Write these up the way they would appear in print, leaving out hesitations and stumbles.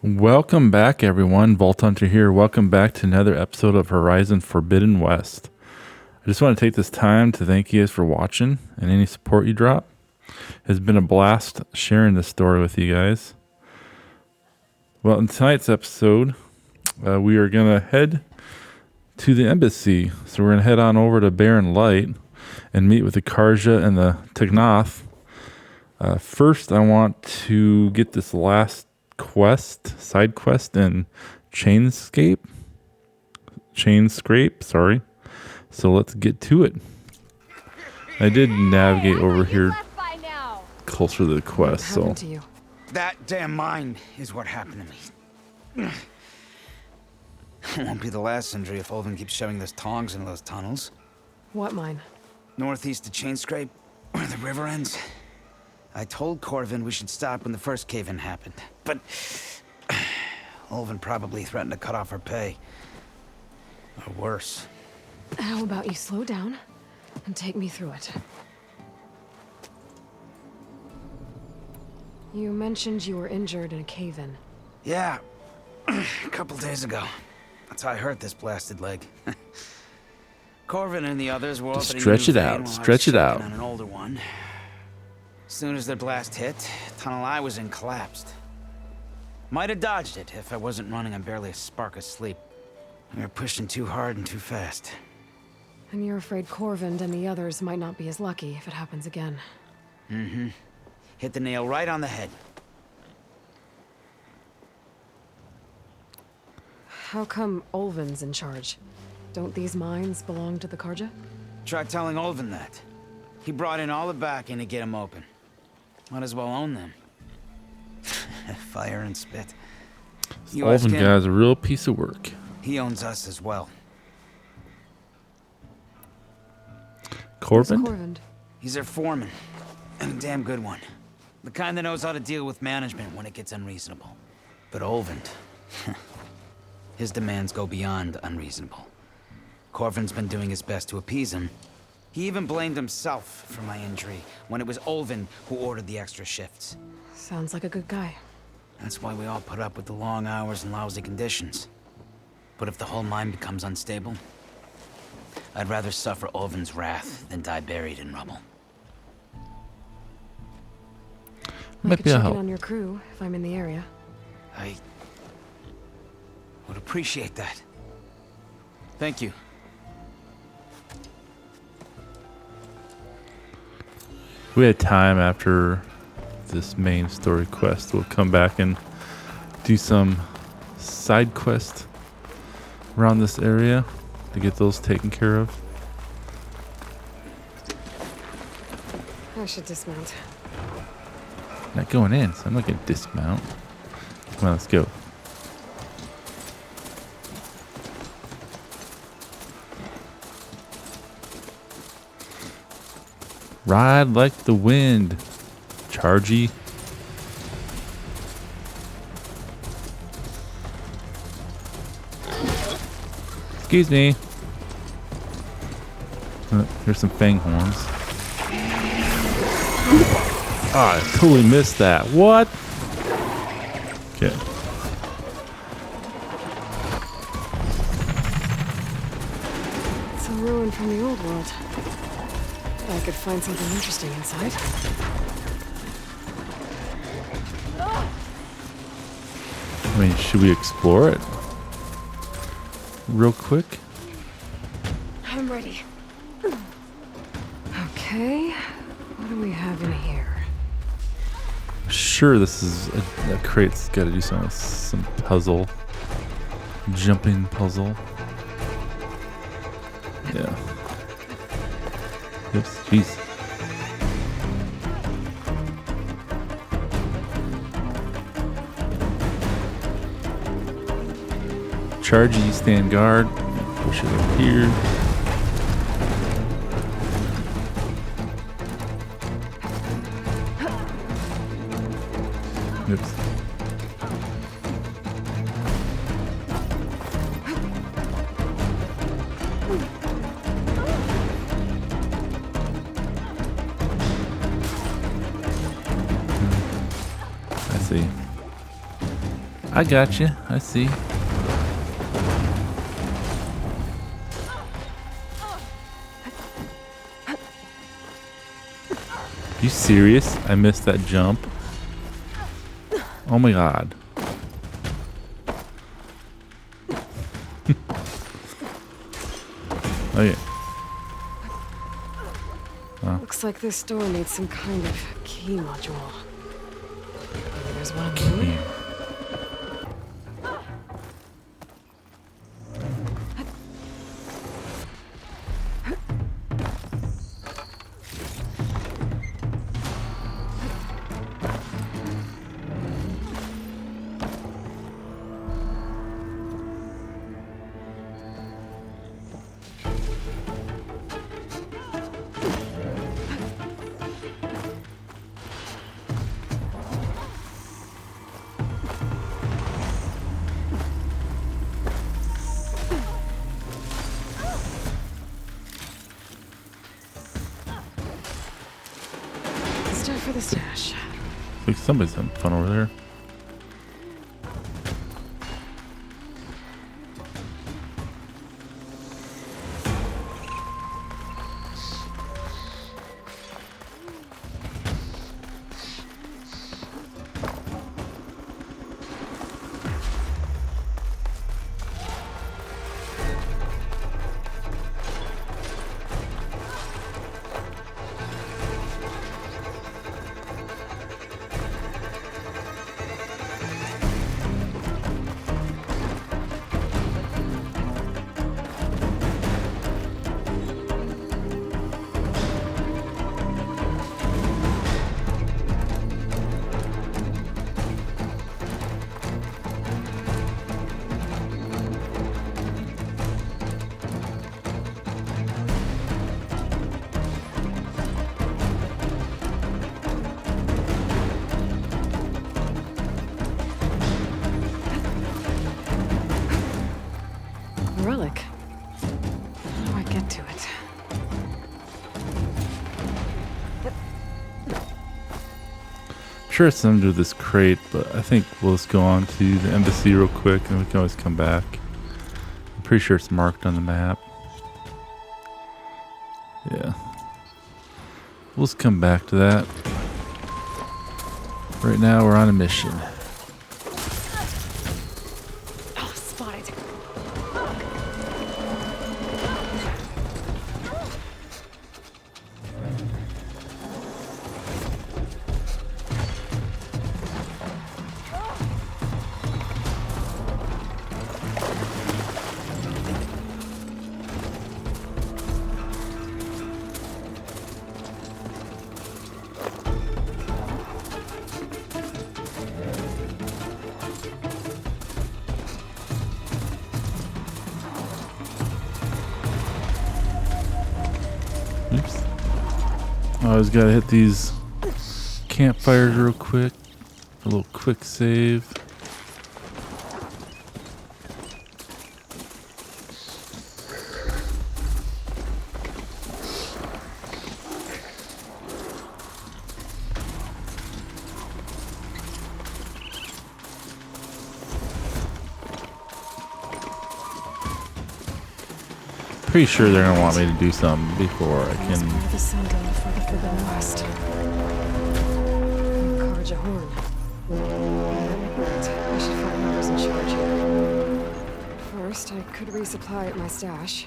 Welcome back, everyone. Vault Hunter here. Welcome back to another episode of Horizon Forbidden West. I just want to take this time to thank you guys for watching and any support you drop. It has been a blast sharing this story with you guys. Well, in tonight's episode, we are going to head to the embassy. So we're going to head on over to Barren Light and meet with the Karja and the Tegnath. First, I want to get this last side quest in Chainscape, sorry. So let's get to it. I did navigate over here closer to the quest, so. To you? That damn mine is what happened to me. It won't be the last injury if Olvin keeps shoving those tongs into those tunnels. What mine? Northeast of Chainscrape, where the river ends. I told Corvin we should stop when the first cave-in happened, but Olvin probably threatened to cut off her pay. Or worse. How about you slow down and take me through it? You mentioned you were injured in a cave-in. Yeah, a couple days ago. That's how I hurt this blasted leg. Corvin and the others were Just opening stretch a it new out, vein while I was stretch it checking out. on an older one. As soon as their blast hit, the tunnel I was in collapsed. Might have dodged it if I wasn't running on barely a spark of sleep. We were pushing too hard and too fast. And you're afraid Corvind and the others might not be as lucky if it happens again. Mm-hmm. Hit the nail right on the head. How come Olvin's in charge? Don't these mines belong to the Karja? Try telling Olvin that. He brought in all the backing to get them open. Might as well own them. Fire and spit. You ask Olvin him, guy's a real piece of work. he owns us as well. Who's Corvin? Corvind? He's their foreman. And a damn good one. The kind that knows how to deal with management when it gets unreasonable. But Olvin, his demands go beyond unreasonable. Corvin's been doing his best to appease him. He even blamed himself for my injury when it was Olvin who ordered the extra shifts. Sounds like a good guy. That's why we all put up with the long hours and lousy conditions. But if the whole mine becomes unstable, I'd rather suffer Olvin's wrath than die buried in rubble. I Might could be a check help. in on your crew if I'm in the area. I would appreciate that. Thank you. We had time after this main story quest. We'll come back and do some side quests around this area to get those taken care of. I should dismount. Not going in, so I'm not going to dismount. Come on, let's go. Ride like the wind, Chargy. Excuse me. Here's some fang horns. Ah, I totally missed that. What? Okay. It's a ruin from the old world. I could find something interesting inside. I mean, should we explore it real quick? I'm ready. Okay, what do we have in here? Sure, this is a crate's got to do some puzzle, jumping puzzle. Yeah. Oops, jeez. Chargy, stand guard. Push it up here. Oops. I see. I got you. I see. You serious? I missed that jump. Oh my god. Oh yeah. Looks like this door needs some kind of key module. Maybe there's one in the room? Yeah. Start for the stash. Like somebody's having fun over there. Relic. How do I get to it? Sure, it's something to do with this crate, but I think we'll just go on to the embassy real quick and we can always come back. I'm pretty sure it's marked on the map. Yeah. We'll just come back to that. Right now we're on a mission. Oh, spotted. Oops. I always gotta hit these campfires real quick. A little quick save. Pretty sure they're gonna want me to do something before I That's can. part of the sound for the Forbidden West. Encourage a horn. Right. I should find whoever's in charge here. First, I could resupply at my stash.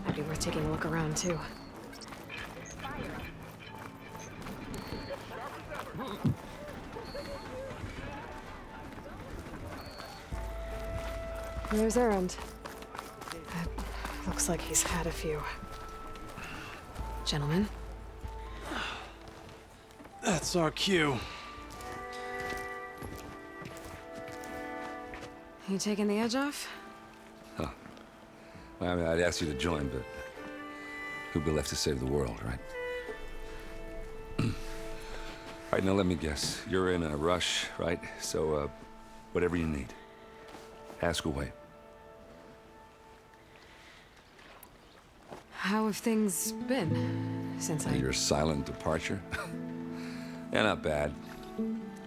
Might be worth taking a look around too. There's Errand. Looks like he's had a few. Gentlemen? That's our cue. You taking the edge off? Well, I mean, I'd ask you to join, but who'd be left to save the world, right? All right, now let me guess. You're in a rush, right? So, whatever you need, ask away. How have things been since I... Your silent departure? Yeah, not bad.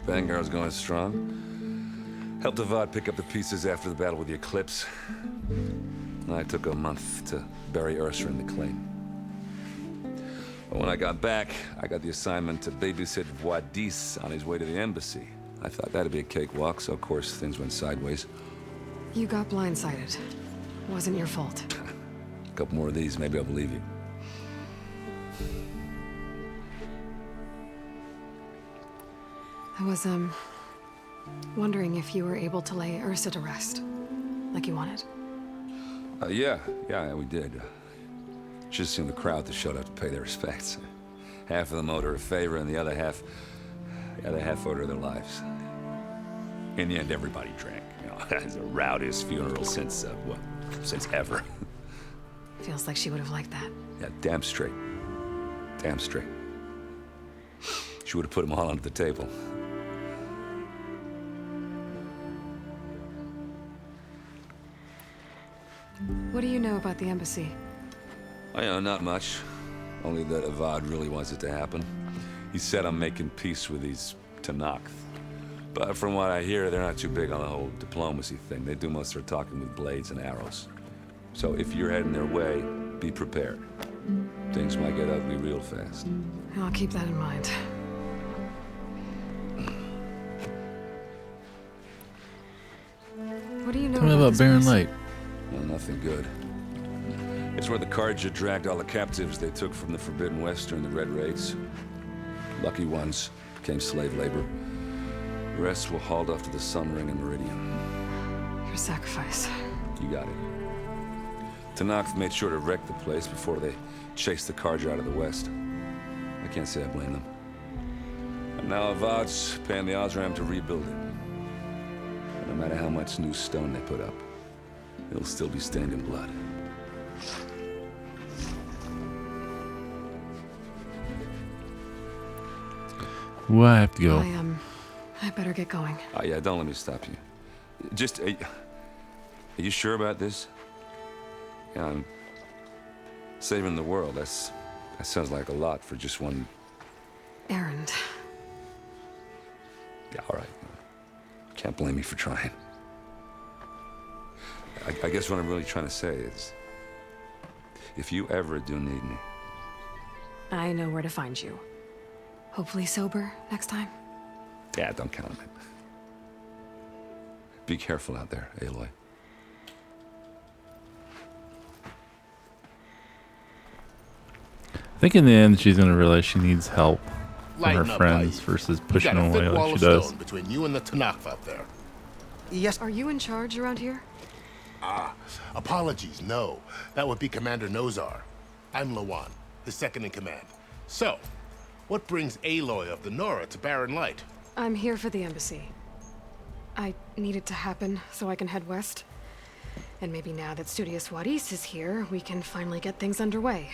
Vanguard's going strong. Helped Avad pick up the pieces after the battle with the Eclipse. I took a month to bury Ursa in the clay. But when I got back, I got the assignment to babysit Wadis on his way to the embassy. I thought that'd be a cakewalk, so of course things went sideways. You got blindsided. Wasn't your fault. A couple more of these, maybe I'll believe you. I was, wondering if you were able to lay Ursa to rest, like you wanted. Yeah, we did. Just seemed the crowd that showed up to pay their respects. Half of them owed her a favor, and the other half owed her their lives. In the end, everybody drank. You know, it's the rowdiest funeral since ever. Feels like she would have liked that. Yeah, damn straight. Damn straight. She would have put them all under the table. What do you know about the embassy? I know, not much. Only that Avad really wants it to happen. He said I'm making peace with these Tenakth. But from what I hear, they're not too big on the whole diplomacy thing. They do most of their talking with blades and arrows. So if you're heading their way, be prepared. Things might get ugly real fast. I'll keep that in mind. What do you know Tell me about this Barren place? Light. Well, nothing good. It's where the Carja dragged all the captives they took from the Forbidden West during the Red Raids. Lucky ones became slave labor. The rest were hauled off to the Sun Ring and Meridian. Your sacrifice. You got it. Tenakth made sure to wreck the place before they chased the Carja out of the West. I can't say I blame them. And now Avad's paying the Osram to rebuild it. And no matter how much new stone they put up, it'll still be stained in blood. Well, I have to go. I better get going. Yeah, don't let me stop you. Just, are you sure about this? Yeah, I'm saving the world. That sounds like a lot for just one. Errand. Yeah, all right. Can't blame me for trying. I guess what I'm really trying to say is, if you ever do need me. I know where to find you. Hopefully sober next time. Yeah, don't count on it. Be careful out there, Aloy. I think in the end she's gonna realize she needs help from Lighten her up, friends Light. versus You pushing got them a thick away wall like of she does. stone between you and the Tenakth out there. Yes. Are you in charge around here? Apologies, no. That would be Commander Nozar. I'm Lawan, his second in command. So, what brings Aloy of the Nora to Barren Light? I'm here for the embassy. I need it to happen so I can head west. And maybe now that Studious Wadis is here, we can finally get things underway.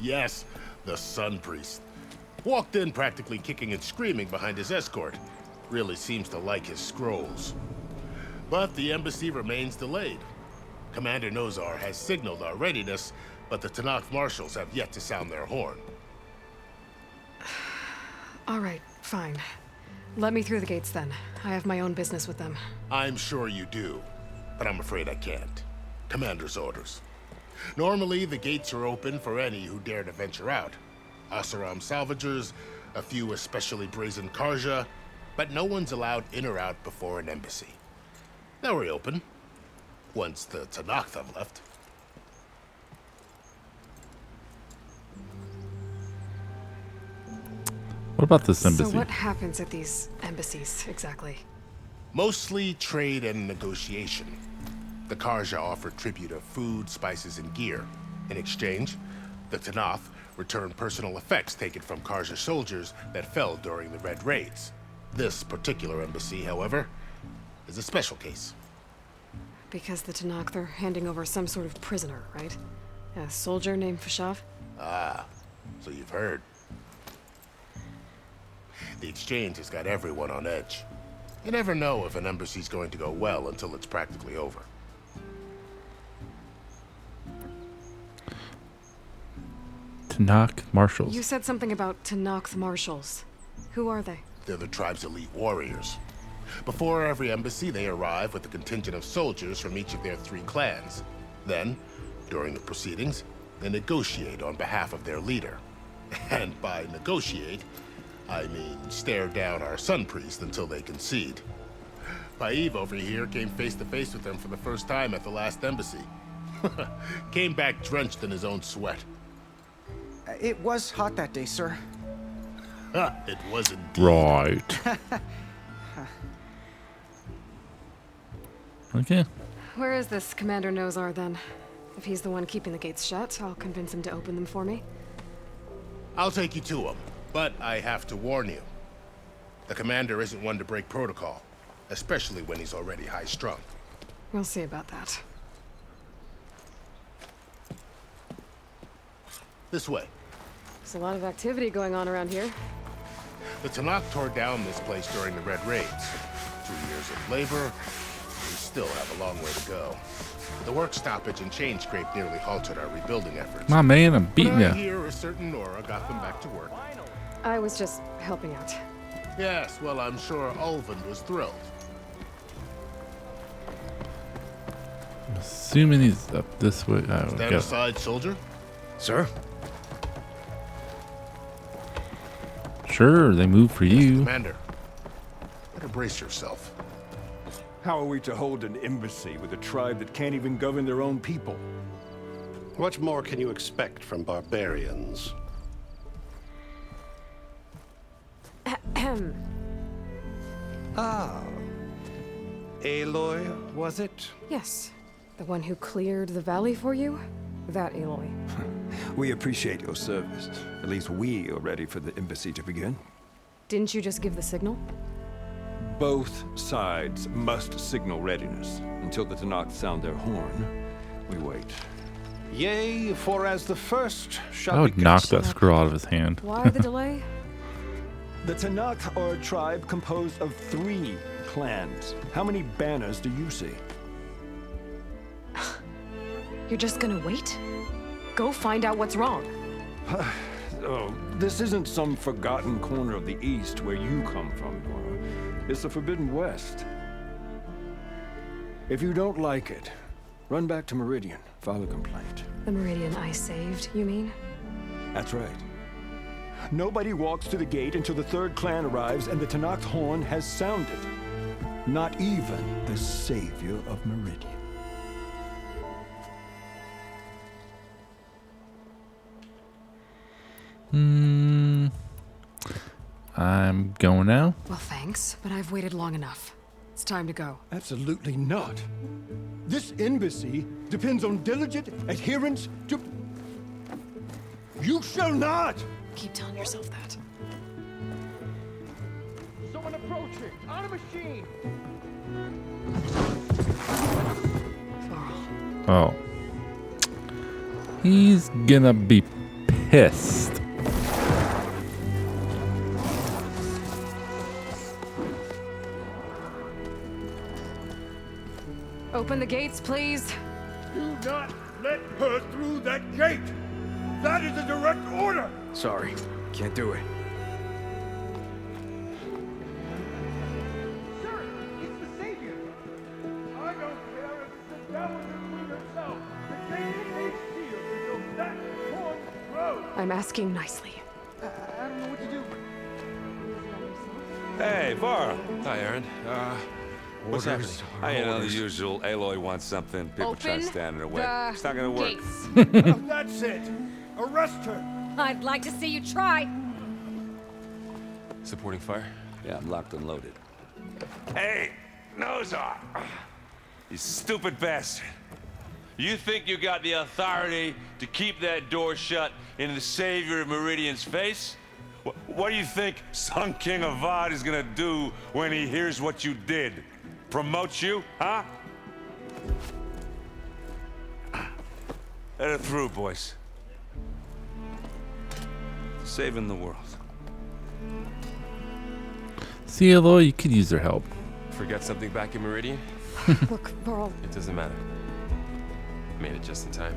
Yes, the Sun Priest. Walked in practically kicking and screaming behind his escort. Really seems to like his scrolls. But the embassy remains delayed. Commander Nozar has signaled our readiness, but the Tenakth marshals have yet to sound their horn. All right, fine. Let me through the gates then. I have my own business with them. I'm sure you do, but I'm afraid I can't. Commander's orders. Normally, the gates are open for any who dare to venture out. Oseram salvagers, a few especially brazen Carja, but no one's allowed in or out before an embassy. They'll reopen, once the Tenakth have left. What about this embassy? So what happens at these embassies, exactly? Mostly trade and negotiation. The Carja offer tribute of food, spices, and gear. In exchange, the Tenakth return personal effects taken from Carja soldiers that fell during the Red Raids. This particular embassy, however, is a special case. Because the Tenakth are handing over some sort of prisoner, right? A soldier named Fashav? Ah, so you've heard. The exchange has got everyone on edge. You never know if an embassy's going to go well until it's practically over. Tenakth marshals. You said something about Tenakth marshals. Who are they? They're the tribe's elite warriors. Before every embassy, they arrive with a contingent of soldiers from each of their 3 clans. Then, during the proceedings, they negotiate on behalf of their leader. And by negotiate, I mean stare down our sun priest until they concede. Paiv over here came face to face with them for the first time at the last embassy. Came back drenched in his own sweat. It was hot that day, sir. It was indeed. Right. Okay. Where is this Commander Nozar, then? If he's the one keeping the gates shut, I'll convince him to open them for me. I'll take you to him, but I have to warn you. The commander isn't one to break protocol, especially when he's already high-strung. We'll see about that. This way. There's a lot of activity going on around here. The Tanakh tore down this place during the Red Raids. 2 years of labor, we still have a long way to go. The work stoppage and chain scrape nearly halted our rebuilding efforts. My man, I'm beating But I you. hear a certain Nora got them back to work. I was just helping out. Yes, well, I'm sure Ulvund was thrilled. Assuming he's up this way. Oh, Stand go. aside, soldier. Sir? Sure, they move for you. Commander, better brace yourself. How are we to hold an embassy with a tribe that can't even govern their own people? What more can you expect from barbarians? Ah. Aloy, was it? Yes. The one who cleared the valley for you? That Aloy. We appreciate your service. At least we are ready for the embassy to begin. Didn't you just give the signal? Both sides must signal readiness. Until the Tanakh sound their horn, we wait. Yea, for as the first shall I would be knock cast- that screw out of his hand. Why the delay? The Tanakh are a tribe composed of 3 clans. How many banners do you see? You're just gonna wait? Go find out what's wrong. Oh, this isn't some forgotten corner of the East where you come from, Nora. It's the Forbidden West. If you don't like it, run back to Meridian, file a complaint. The Meridian I saved, you mean? That's right. Nobody walks to the gate until the 3rd clan arrives and the Tanakh's horn has sounded. Not even the savior of Meridian. I'm going now. Well, thanks, but I've waited long enough. It's time to go. Absolutely not. This embassy depends on diligent adherence to... You shall not! Keep telling yourself that. Someone approaching! On a machine! Varl. Oh. He's gonna be pissed. Open the gates, please. Do not let her through that gate! That is a direct order! Sorry, can't do it. Sir, it's the savior! I don't care if it's the Dowager Queen herself! The gate is sealed until that horn grows! I'm asking nicely. I don't know what to do. Hey, Varl. Hi, Aaron. What's happening? You know, the usual. Aloy wants something. People try to Open stand in her way. the It's not gonna work. gates. That's it! Arrest her! I'd like to see you try. Supporting fire? Yeah, I'm locked and loaded. Hey, Nozar! You stupid bastard. You think you got the authority to keep that door shut in the savior of Meridian's face? What do you think Sun King Avad is gonna do when he hears what you did? Promote you, huh? Let it through, boys. Saving the world. See, Aloy, you could use their help. Forget something back in Meridian? Look, Varl, It doesn't matter. Made it just in time.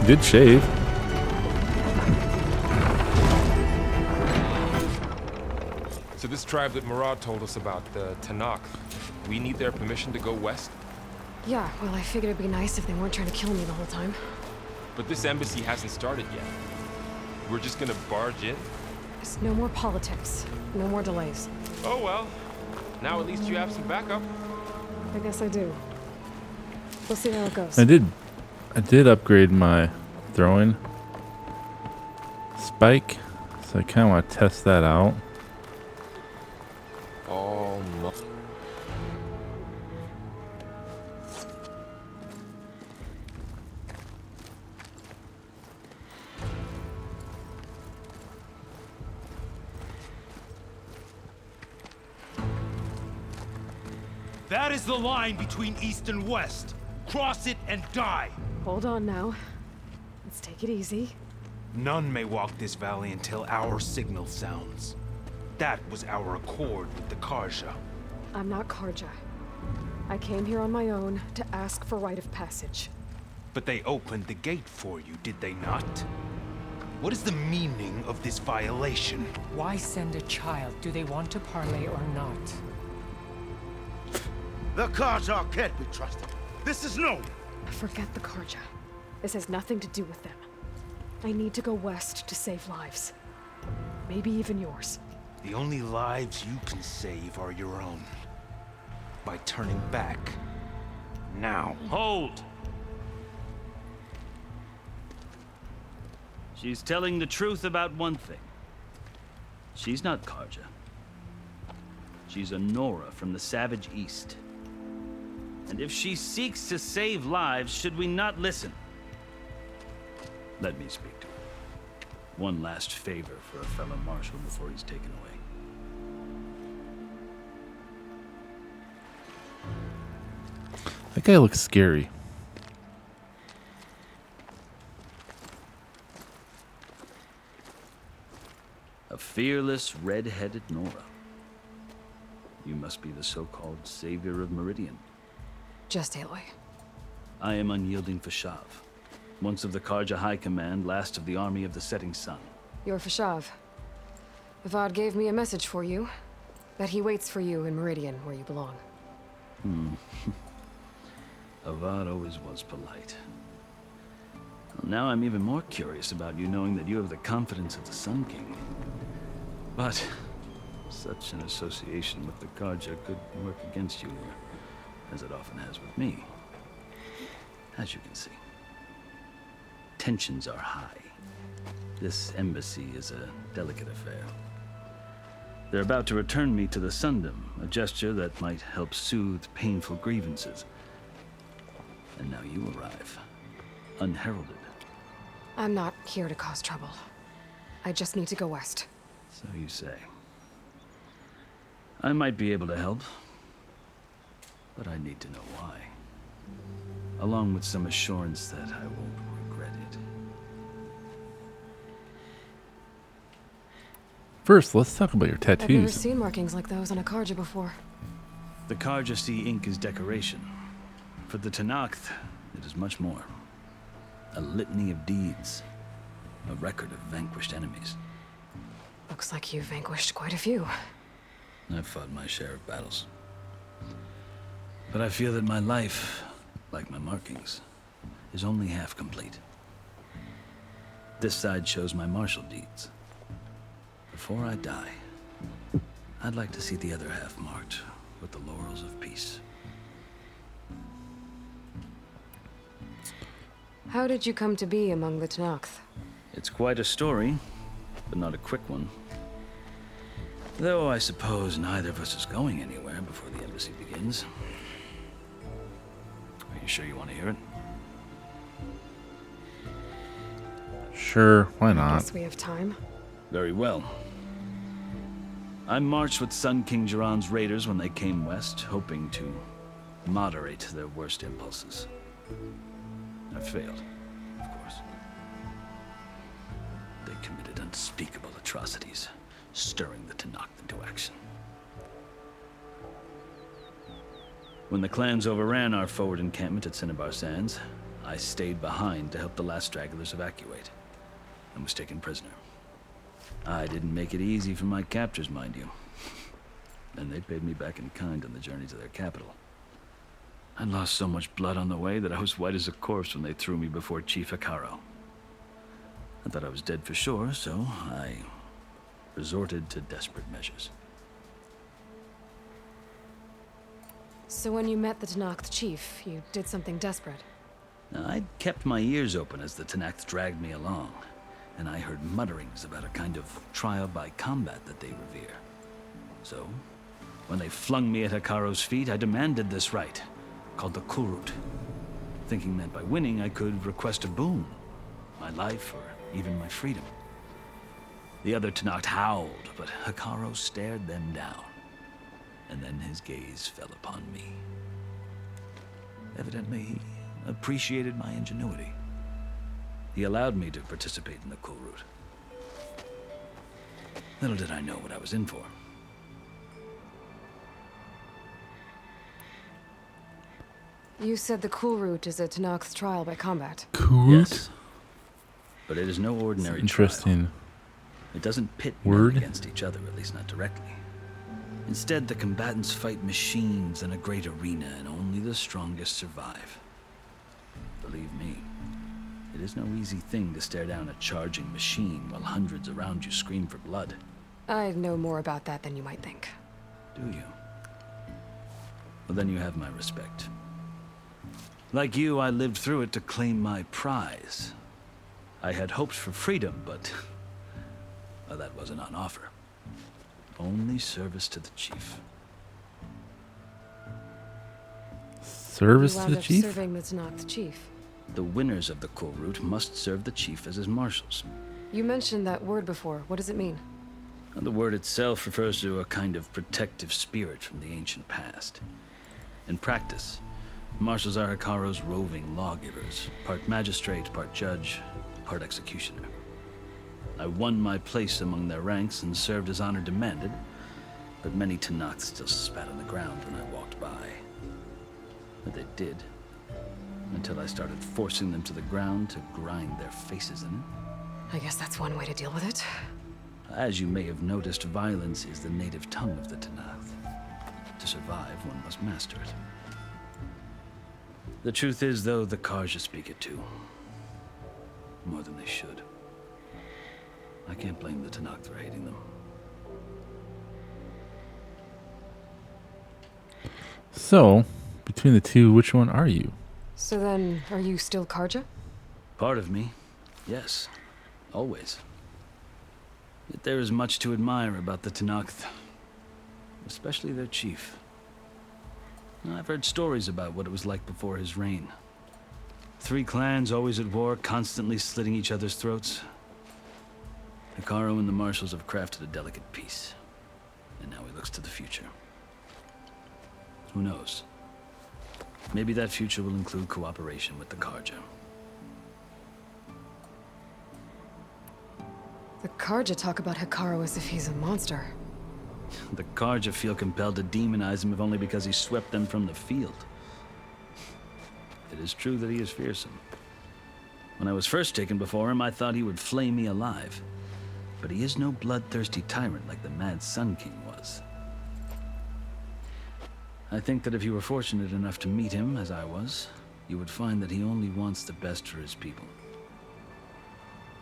Did shave. So this tribe that Murad told us about, the Tanakh, we need their permission to go west? Yeah, well, I figured it'd be nice if they weren't trying to kill me the whole time. But this embassy hasn't started yet. We're just gonna barge in? There's no more politics. No more delays. Oh well. Now at least you have some backup. I guess I do. We'll see how it goes. I did upgrade my throwing spike, so I kind of want to test that out. Oh no. That is the line between East and West. Cross it and die. Hold on now. Let's take it easy. None may walk this valley until our signal sounds. That was our accord with the Karja. I'm not Karja. I came here on my own to ask for rite of passage. But they opened the gate for you, did they not? What is the meaning of this violation? Why send a child? Do they want to parley or not? The Karja can't be trusted. This is known. Forget the Karja. This has nothing to do with them. I need to go west to save lives. Maybe even yours. The only lives you can save are your own. By turning back. Now. Hold! She's telling the truth about one thing. She's not Karja. She's a Nora from the Savage East. And if she seeks to save lives, should we not listen? Let me speak to her. One last favor for a fellow marshal before he's taken away. That guy looks scary. A fearless, red-headed Nora. You must be the so-called savior of Meridian. Just Aloy. I am unyielding Fashav. Once of the Karja High Command, last of the army of the setting sun. You're Fashav. Avad gave me a message for you. That he waits for you in Meridian, where you belong. Avad always was polite. Well, now I'm even more curious about you knowing that you have the confidence of the Sun King. But such an association with the Karja could work against you, as it often has with me. As you can see, tensions are high. This embassy is a delicate affair. They're about to return me to the Sundom, a gesture that might help soothe painful grievances. And now you arrive, unheralded. I'm not here to cause trouble. I just need to go west. So you say. I might be able to help, but I need to know why. Along with some assurance that I won't regret it. First, let's talk about your I've never tattoos. seen markings like those on a Karja before. The Karja see ink as decoration. For the Tanakh, it is much more. A litany of deeds. A record of vanquished enemies. Looks like you've vanquished quite a few. I've fought my share of battles. But I feel that my life, like my markings, is only half complete. This side shows my martial deeds. Before I die, I'd like to see the other half marked with the laurels of peace. How did you come to be among the Tanakh? It's quite a story, but not a quick one. Though I suppose neither of us is going anywhere before the embassy begins. Are you sure you want to hear it? Sure, why I not? guess we have time. Very well. I marched with Sun King Jiran's raiders when they came west, hoping to moderate their worst impulses. I failed, of course. They committed unspeakable atrocities, stirring the Tanakh into action. When the clans overran our forward encampment at Cinnabar Sands, I stayed behind to help the last stragglers evacuate, and was taken prisoner. I didn't make it easy for my captors, mind you. and they paid me back in kind on the journey to their capital. I lost so much blood on the way that I was white as a corpse when they threw me before Chief Hikaru. I thought I was dead for sure, so I resorted to desperate measures. So when you met the Tenakth chief, you did something desperate. Now, I'd kept my ears open as the Tenakth dragged me along, and I heard mutterings about a kind of trial by combat that they revere. So, when they flung me at Hikaru's feet, I demanded this right, called the Kurut, thinking that by winning I could request a boon, my life or even my freedom. The other Tenakth howled, but Hikaru stared them down, and then his gaze fell upon me. Evidently, he appreciated my ingenuity. He allowed me to participate in the Kurut. Little did I know what I was in for. You said the Kurut is a Tenakth's trial by combat. Kurut? Yes. But it is no ordinary Interesting. trial. It doesn't pit Word men against each other, at least not directly. Instead, the combatants fight machines in a great arena, and only the strongest survive. Believe me, it is no easy thing to stare down a charging machine while hundreds around you scream for blood. I know more about that than you might think. Do you? Well, then you have my respect. Like you, I lived through it to claim my prize. I had hopes for freedom, but well, that wasn't on offer. Only service to the chief. Service You to wound the up chief? serving the Tenakth chief. The winners of the Kurut must serve the chief as his marshals. You mentioned that word before. What does it mean? And the word itself refers to a kind of protective spirit from the ancient past. In practice, marshals are Hikaru's roving lawgivers, part magistrate, part judge, part executioner. I won my place among their ranks and served as honor demanded, but many Tenakth still spat on the ground when I walked by. But they did, until I started forcing them to the ground to grind their faces in it. I guess that's one way to deal with it. As you may have noticed, violence is the native tongue of the Tenakth. To survive, one must master it. The truth is, though, the Karja speak it too. More than they should. I can't blame the Tenakth for hating them. So, between the two, which one are you? So then, are you still Karja? Part of me, yes. Always. Yet there is much to admire about the Tenakth. Especially their chief. I've heard stories about what it was like before his reign. 3 clans always at war, constantly slitting each other's throats. Hikaru and the marshals have crafted a delicate peace. And now he looks to the future. Who knows? Maybe that future will include cooperation with the Karja. The Karja talk about Hikaru as if he's a monster. The Karja feel compelled to demonize him if only because he swept them from the field. It is true that he is fearsome. When I was first taken before him, I thought he would flay me alive. But he is no bloodthirsty tyrant like the Mad Sun King was. I think that if you were fortunate enough to meet him, as I was, you would find that he only wants the best for his people.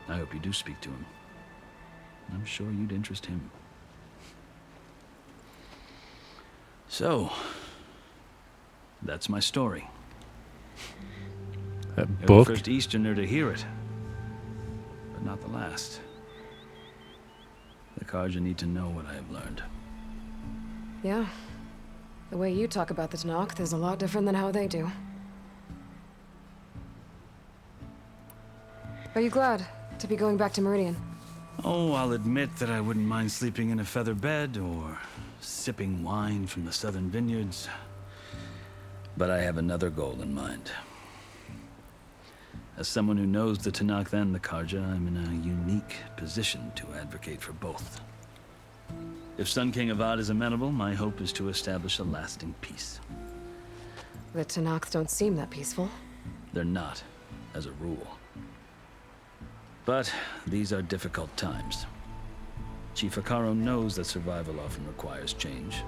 I hope you do speak to him. I'm sure you'd interest him. So, that's my story. That You're book? the first Easterner to hear it, but not the last. The Karja need to know what I have learned. Yeah. The way you talk about the Tenakth is a lot different than how they do. Are you glad to be going back to Meridian? Oh, I'll admit that I wouldn't mind sleeping in a feather bed or sipping wine from the southern vineyards. But I have another goal in mind. As someone who knows the Tenakth and the Karja, I'm in a unique position to advocate for both. If Sun King Avad is amenable, my hope is to establish a lasting peace. The Tenakth don't seem that peaceful. They're not, as a rule. But these are difficult times. Chief Hikaru knows that survival often requires change,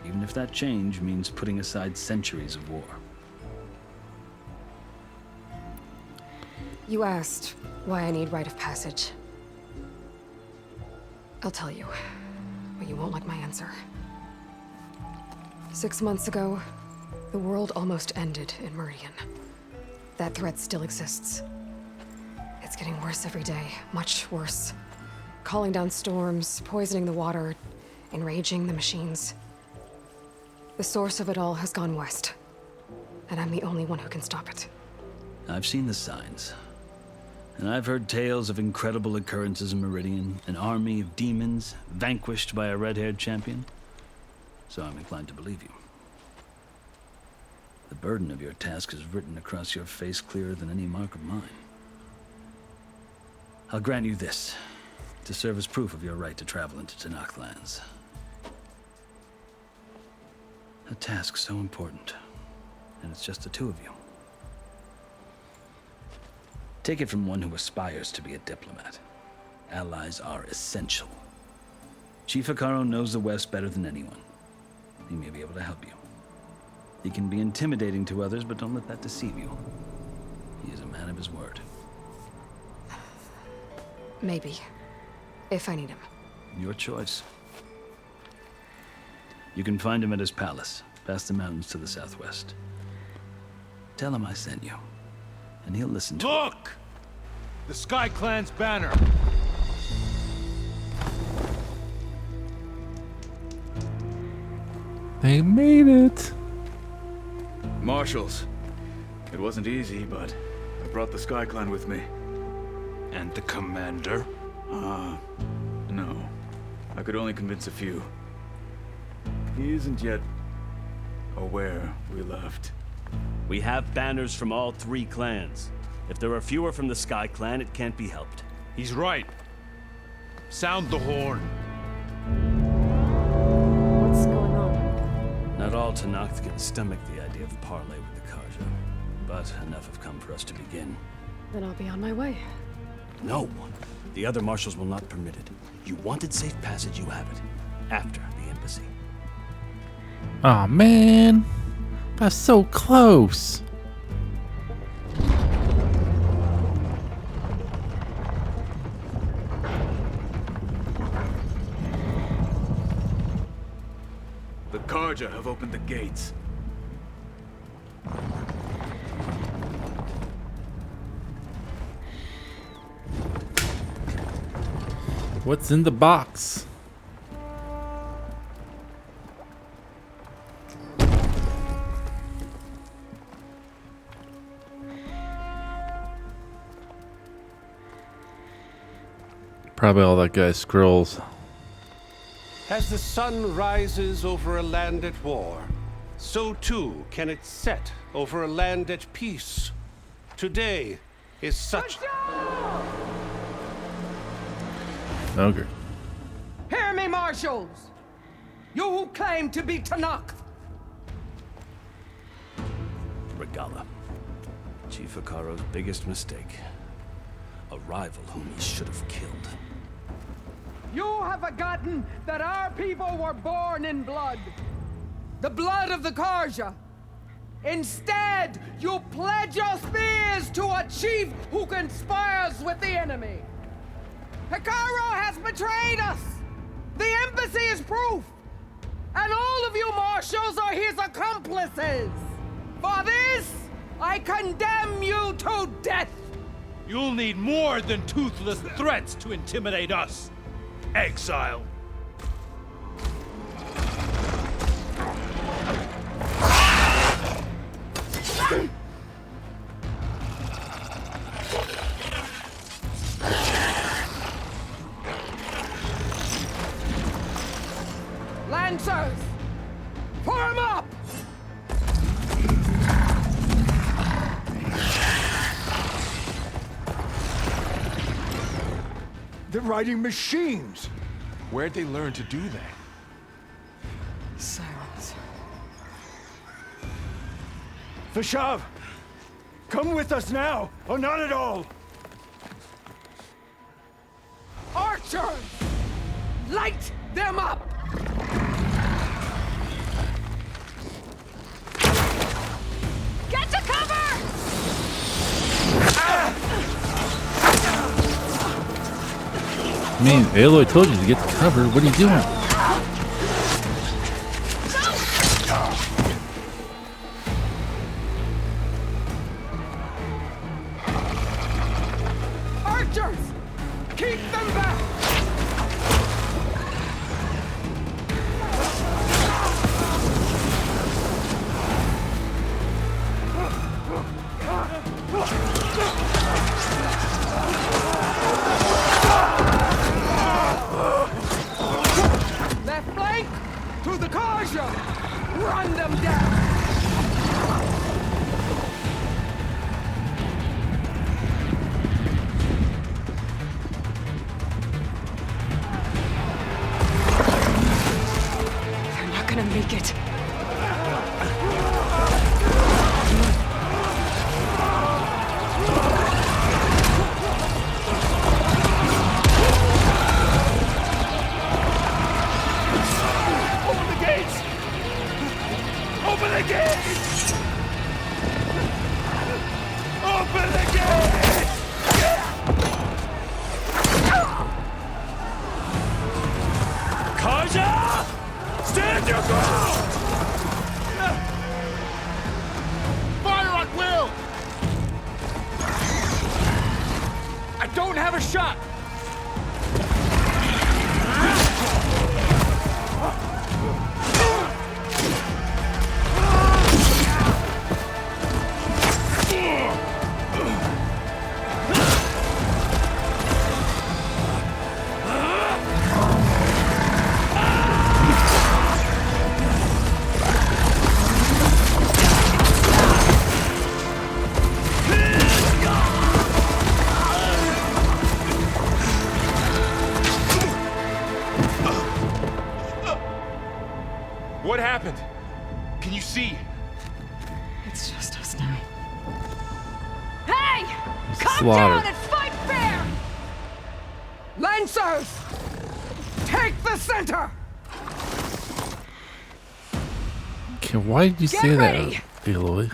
even if that change means putting aside centuries of war. You asked why I need rite of passage. I'll tell you, but you won't like my answer. 6 months ago, the world almost ended in Meridian. That threat still exists. It's getting worse every day, much worse. Calling down storms, poisoning the water, enraging the machines. The source of it all has gone west, and I'm the only one who can stop it. I've seen the signs. And I've heard tales of incredible occurrences in Meridian, an army of demons vanquished by a red-haired champion. So I'm inclined to believe you. The burden of your task is written across your face clearer than any mark of mine. I'll grant you this, to serve as proof of your right to travel into Tanakh lands. A task so important, and it's just the two of you. Take it from one who aspires to be a diplomat. Allies are essential. Chief Hikaru knows the West better than anyone. He may be able to help you. He can be intimidating to others, but don't let that deceive you. He is a man of his word. Maybe. If I need him. Your choice. You can find him at his palace, past the mountains to the southwest. Tell him I sent you, and he'll listen to it. Look! The Sky Clan's banner! They made it! Marshals. It wasn't easy, but I brought the Sky Clan with me. And the commander? No. I could only convince a few. He isn't yet aware we left. We have banners from all 3 clans. If there are fewer from the Sky Clan, it can't be helped. He's right. Sound the horn. What's going on? Not all Tanakh can stomach the idea of parley with the Karja, but enough have come for us to begin. Then I'll be on my way. No. The other marshals will not permit it. You wanted safe passage, you have it. After the embassy. Aw, man. That's so close. The Karja have opened the gates. What's in the box? Probably all that guy's scrolls. As the sun rises over a land at war, so too can it set over a land at peace. Today is such... Okay. Hear me, marshals! You who claim to be Tanakh! Regala. Chief Hikaru's biggest mistake. A rival whom he should have killed. You have forgotten that our people were born in blood. The blood of the Karja. Instead, you pledge your spears to a chief who conspires with the enemy. Hikaru has betrayed us! The embassy is proof! And all of you marshals are his accomplices! For this, I condemn you to death! You'll need more than toothless threats to intimidate us. Exile. Lancers! Form up! They're riding machines! Where'd they learn to do that? Silence. Vashav! Come with us now, or not at all! Archers! Light them up! Get to cover! I mean, Aloy told you to get to cover. What are you doing? Archers! Keep them back! Left flank! To the Karja! Run them down! They're not gonna make it. Open the gates! Open the gates! Open the gates! Kaja! Stand your ground! Fire at will! I don't have a shot! What happened? Can you see? It's just us now. Hey! Calm Slaughter. down and fight fair! Lancers! Take the center! Okay, why did you Get say ready. that, Aloy?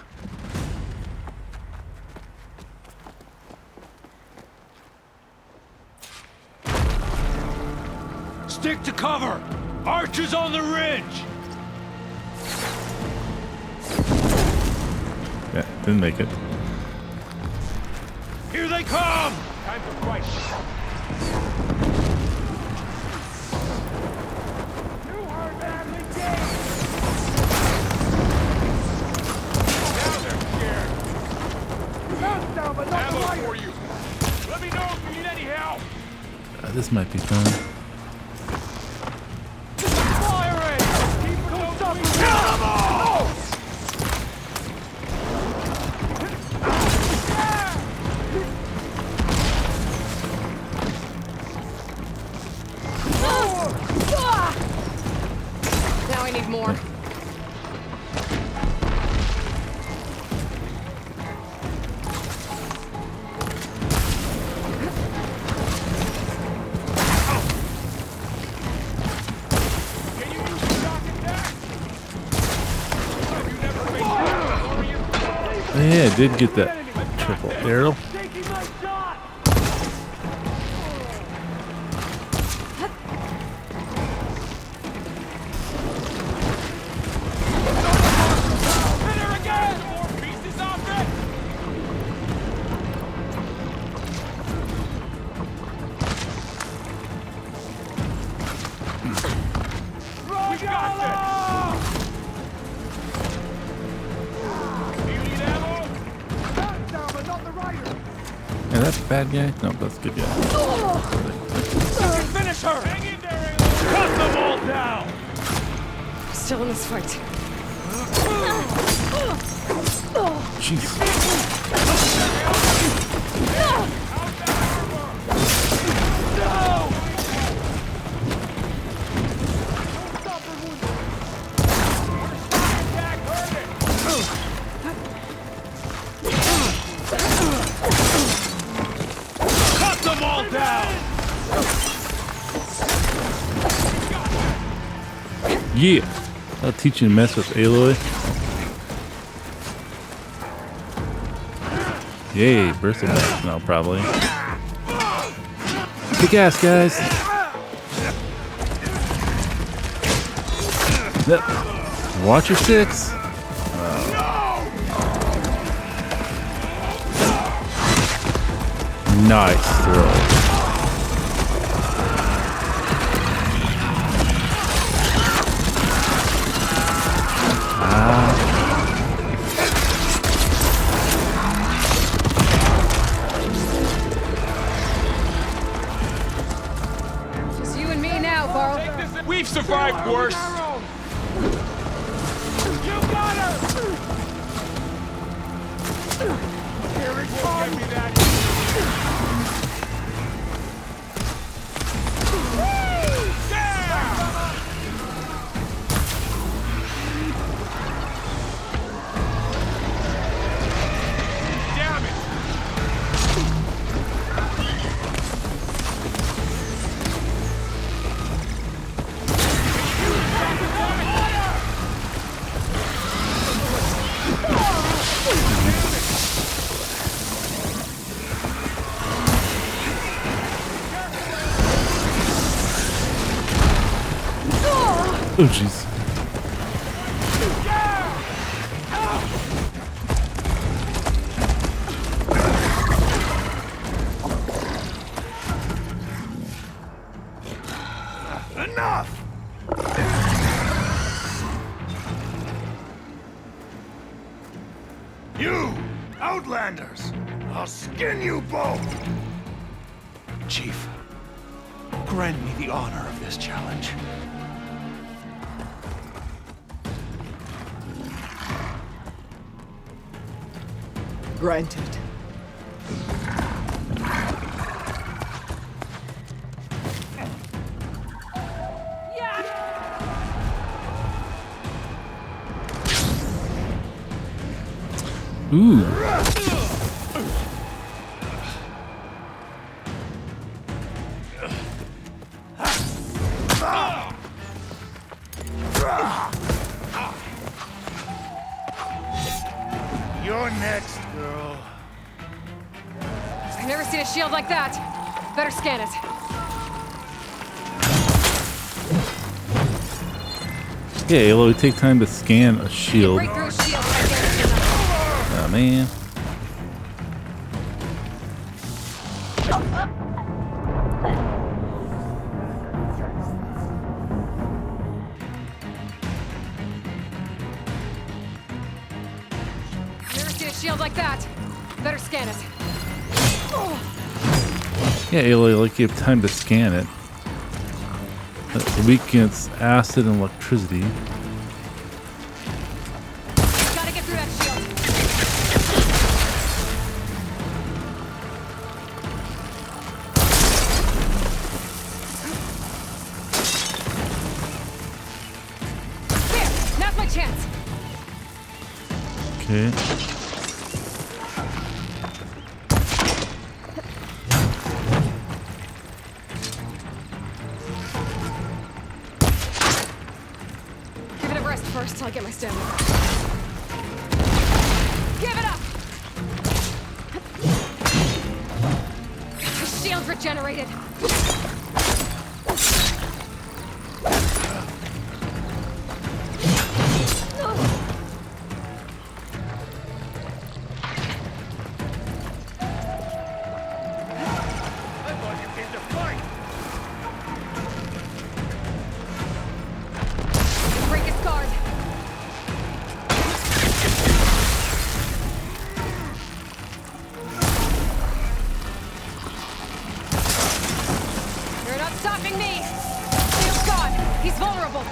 Stick to cover! Archers on the ridge! Yeah, didn't make it. Here they come! Time to fight. You are badly Now they're scared. Down, but not Ammo fire. for you. Let me know if you need any help. This might be fun. Fire it! Keep it up! Kill them all! Now I need more. Can you use the shock attack? Have you never faced Oh, yeah, I did get that triple arrow. taking my shot? Hit her again! More pieces off it! We got this! Do you need ammo? Down, but not the rider. Yeah, that's a bad guy. No, that's a good guy. You can finish her! Hang in there, Aloy! Cut them all down! Still in this fight. Jeez. Cut them all down! Yeah. I'll teach you to mess with Aloy. Yay, burst attack now probably. Kick ass, guys. Yep. Watch your six. Nice throw. Just you and me now, Carl. We've survived worse. You got her! Here it comes! Give me that. Damn it! Oh, jeez. Enough! You, Outlanders! I'll skin you both! Chief, grant me the honor of this challenge. Granted. Ooh. You're next, girl. I've never seen a shield like that. Better scan it. Yeah, Aloy, take time to scan a shield. Break through a shield. Oh, man. Never seen a shield like that. Better scan it. Yeah, Aloy, like you have time to scan it. That's weak against acid and electricity. Gotta get through that shield. There! Now's my chance! Okay. Give it a rest first till I get my stamina. Give it up! The shield's regenerated. I thought you came to fight! Break his guard. You're not stopping me! Shield's gone. He's vulnerable.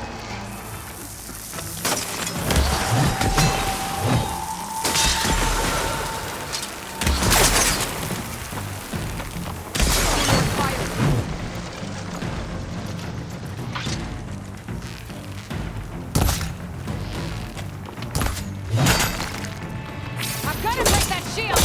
I've got to break that shield!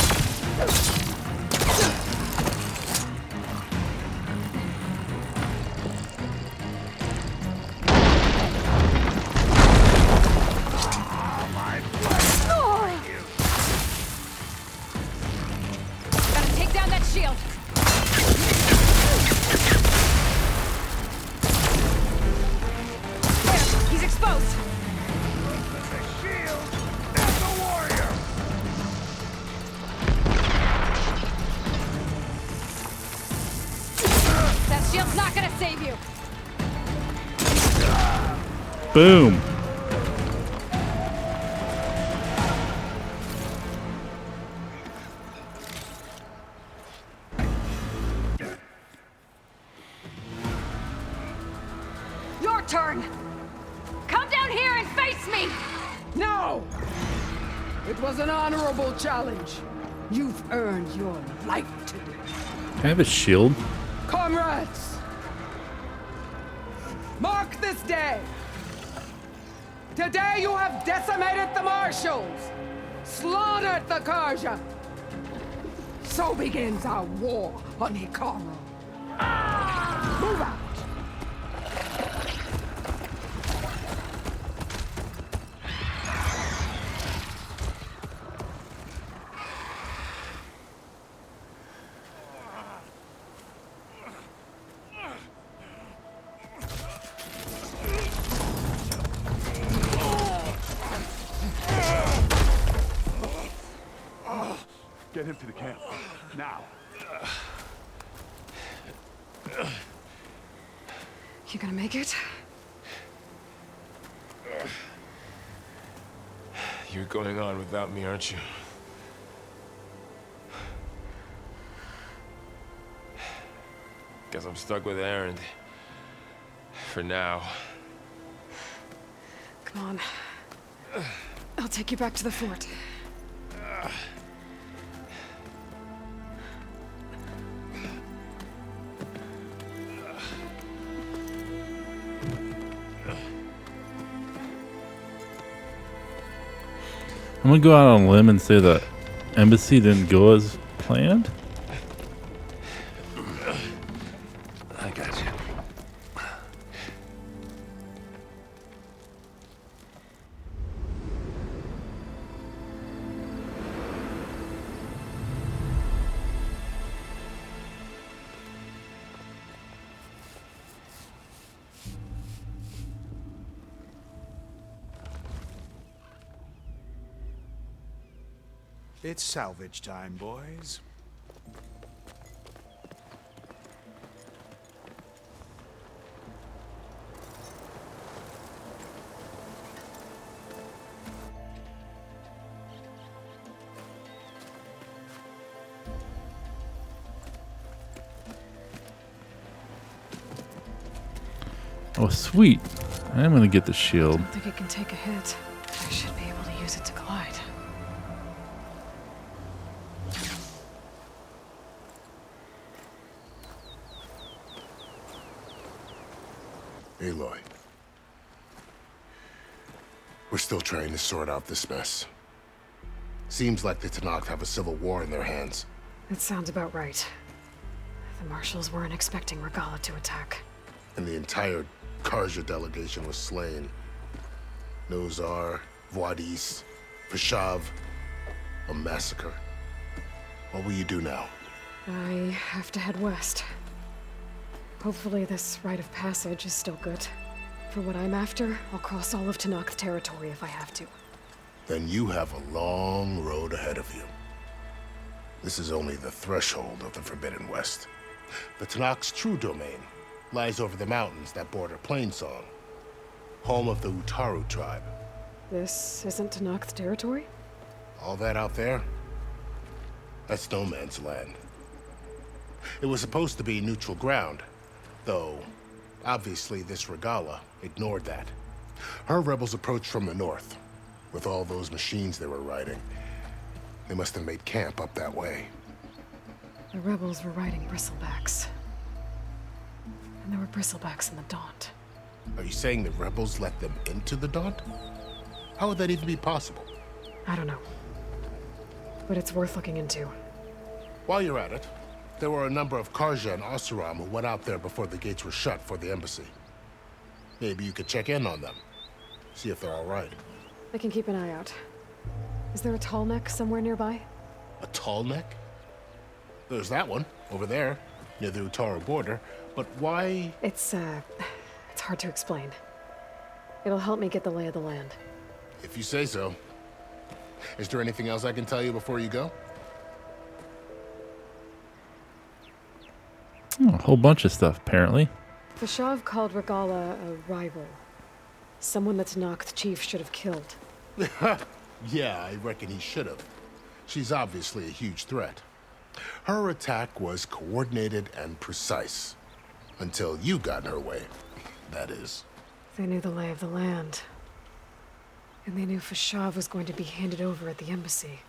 Boom. Your turn! Come down here and face me! No! It was an honorable challenge. You've earned your life today. Can I have a shield? Comrades! Mark this day! Today you have decimated the marshals! Slaughtered the Karja! So begins our war on Hikaru. Move out! Get him to the camp. Now. You gonna make it? You're going on without me, aren't you? Guess I'm stuck with Aaron. For now. Come on. I'll take you back to the fort. I'm gonna go out on a limb and say the embassy didn't go as planned. I got you. It's salvage time, boys. Oh, sweet. I'm gonna get the shield. I don't think it can take a hit. I should be able to use it to glide. Aloy. We're still trying to sort out this mess. Seems like the Tanakh have a civil war in their hands. That sounds about right. The marshals weren't expecting Regalla to attack. And the entire Karja delegation was slain. Nozar, Voidis, Vashav. A massacre. What will you do now? I have to head west. Hopefully this rite of passage is still good. For what I'm after, I'll cross all of Tanakh territory if I have to. Then you have a long road ahead of you. This is only the threshold of the Forbidden West. The Tanakh's true domain lies over the mountains that border Plainsong, home of the Utaru tribe. This isn't Tanakh's territory? All that out there? That's no man's land. It was supposed to be neutral ground, though obviously this Regalla ignored that. Her rebels approached from the north. With all those machines they were riding, they must have made camp up that way. The rebels were riding bristlebacks. And there were bristlebacks in the Daunt. Are you saying the rebels let them into the Daunt? How would that even be possible? I don't know. But it's worth looking into. While you're at it, there were a number of Karja and Oseram who went out there before the gates were shut for the embassy. Maybe you could check in on them. See if they're all right. I can keep an eye out. Is there a tall neck somewhere nearby? A tall neck? There's that one, over there, near the Utaru border. But why? It's hard to explain. It'll help me get the lay of the land. If you say so. Is there anything else I can tell you before you go? Oh, a whole bunch of stuff, apparently. Vashav called Regalla a rival. Someone the Tanakh chief should have killed. Yeah, I reckon he should have. She's obviously a huge threat. Her attack was coordinated and precise. Until you got in her way, that is. They knew the lay of the land. And they knew Fashav was going to be handed over at the embassy.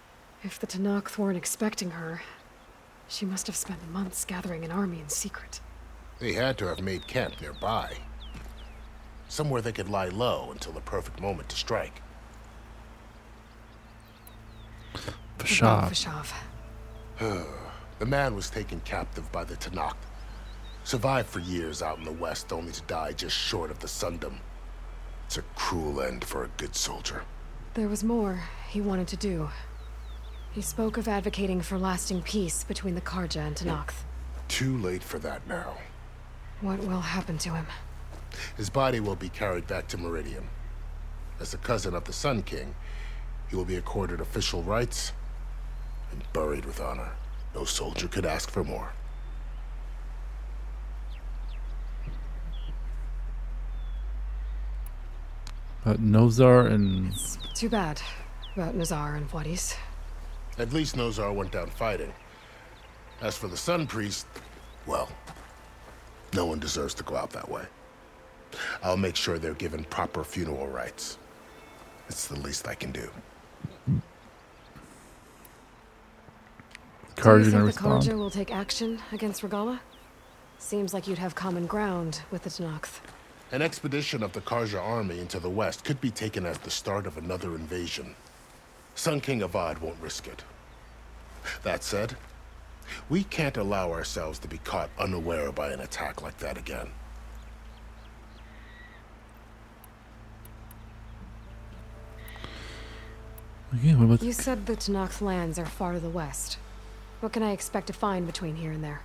If the Tanakh weren't expecting her, she must have spent months gathering an army in secret. They had to have made camp nearby. Somewhere they could lie low until the perfect moment to strike. Fashav. The man was taken captive by the Tanakh. Survived for years out in the west, only to die just short of the Sundom. It's a cruel end for a good soldier. There was more he wanted to do. He spoke of advocating for lasting peace between the Karja and Tanakh. Too late for that now. What will happen to him? His body will be carried back to Meridian. As a cousin of the Sun King, he will be accorded official rights and buried with honor. No soldier could ask for more. Nozar and... It's too bad about Nazar and Wadis. At least Nozar went down fighting. As for the Sun Priest, well, no one deserves to go out that way. I'll make sure they're given proper funeral rites. It's the least I can do. Do you think the Karja will take action against Regalla? Seems like you'd have common ground with the Tanakh. An expedition of the Karja army into the west could be taken as the start of another invasion. Sun King Avad won't risk it. That said, we can't allow ourselves to be caught unaware by an attack like that again. Okay, what about You said the Tanakh lands are far to the west. What can I expect to find between here and there?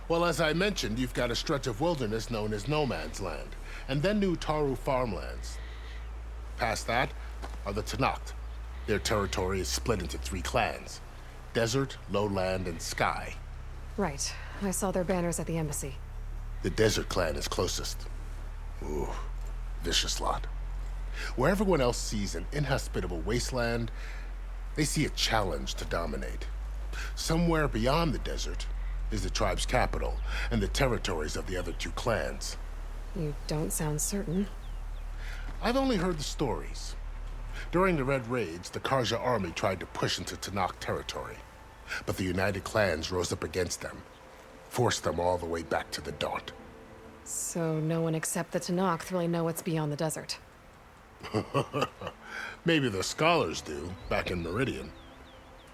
Well, as I mentioned, you've got a stretch of wilderness known as No Man's Land, and then New Taru farmlands. Past that are the Tanakh. Their territory is split into 3 clans: Desert, Lowland, and Sky. Right. I saw their banners at the embassy. The Desert clan is closest. Ooh, vicious lot. Where everyone else sees an inhospitable wasteland, they see a challenge to dominate. Somewhere beyond the desert is the tribe's capital and the territories of the other 2 clans. You don't sound certain. I've only heard the stories. During the Red Raids, the Karja army tried to push into Tanakh territory, but the United Clans rose up against them, forced them all the way back to the Daunt. So no one except the Tanakh really know what's beyond the desert. Maybe the scholars do, back in Meridian.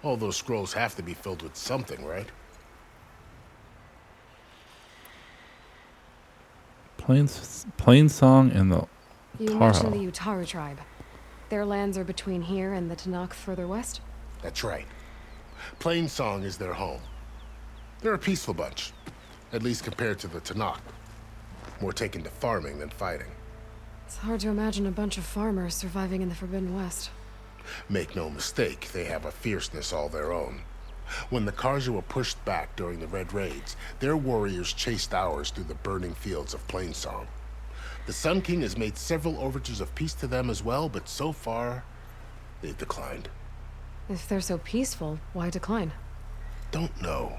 All those scrolls have to be filled with something, right? Plainsong and the You mentioned the Utaru tribe. Their lands are between here and the Tanakh further west? That's right. Plainsong is their home. They're a peaceful bunch, at least compared to the Tanakh. More taken to farming than fighting. It's hard to imagine a bunch of farmers surviving in the Forbidden West. Make no mistake, they have a fierceness all their own. When the Karja were pushed back during the Red Raids, their warriors chased ours through the burning fields of Plainsong. The Sun King has made several overtures of peace to them as well, but so far, they've declined. If they're so peaceful, why decline? Don't know.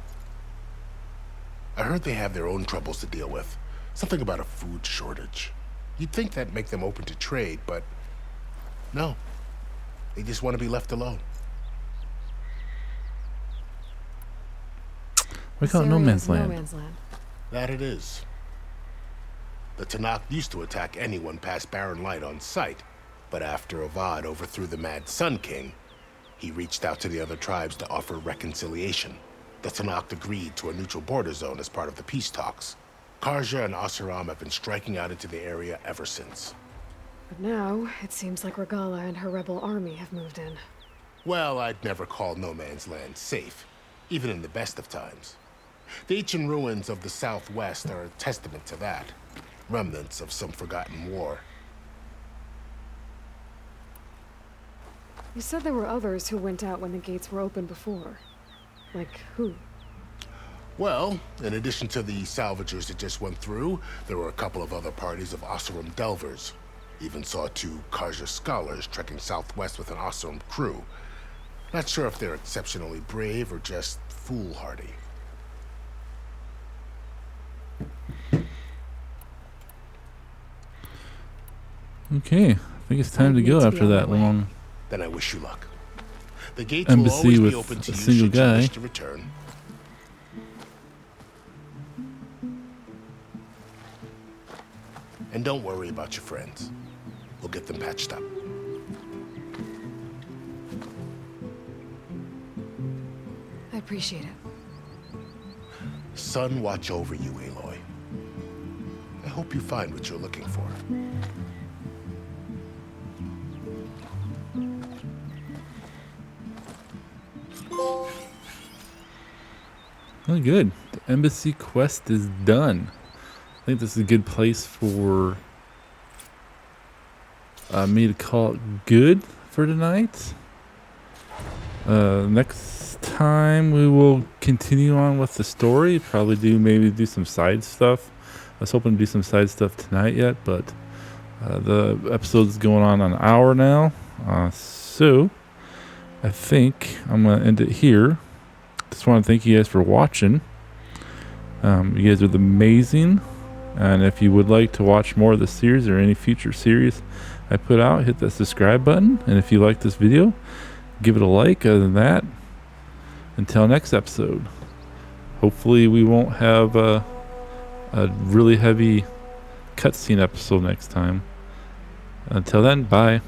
I heard they have their own troubles to deal with. Something about a food shortage. You'd think that'd make them open to trade, but no. They just want to be left alone. We call it No Man's Land. No Man's Land. That it is. The Tanakh used to attack anyone past Barren Light on sight, but after Avad overthrew the Mad Sun King, he reached out to the other tribes to offer reconciliation. The Tanakh agreed to a neutral border zone as part of the peace talks. Karja and Asuram have been striking out into the area ever since. But now, it seems like Regalla and her rebel army have moved in. Well, I'd never call No Man's Land safe, even in the best of times. The ancient ruins of the Southwest are a testament to that. Remnants of some forgotten war. You said there were others who went out when the gates were open before. Like who? Well, in addition to the salvagers that just went through, there were a couple of other parties of Oseram Delvers. Even saw 2 Karja scholars trekking southwest with an awesome crew. Not sure if they're exceptionally brave or just foolhardy. Okay, I think it's time to go after that long Then I wish you luck. The gates will embassy always with be open to a you single should you guy. wish to return. And don't worry about your friends. We'll get them patched up. I appreciate it. Sun watch over you, Aloy. I hope you find what you're looking for. Oh, good. The embassy quest is done. I think this is a good place for me to call it good for tonight. Next time we will continue on with the story. Probably maybe do some side stuff. I was hoping to do some side stuff tonight yet, but the episode's going on an hour now. So I think I'm going to end it here. Just want to thank you guys for watching. You guys are amazing. And if you would like to watch more of the series or any future series I put out, hit that subscribe button. And if you like this video, give it a like. Other than that, until next episode, hopefully we won't have a really heavy cutscene episode next time. Until then, bye.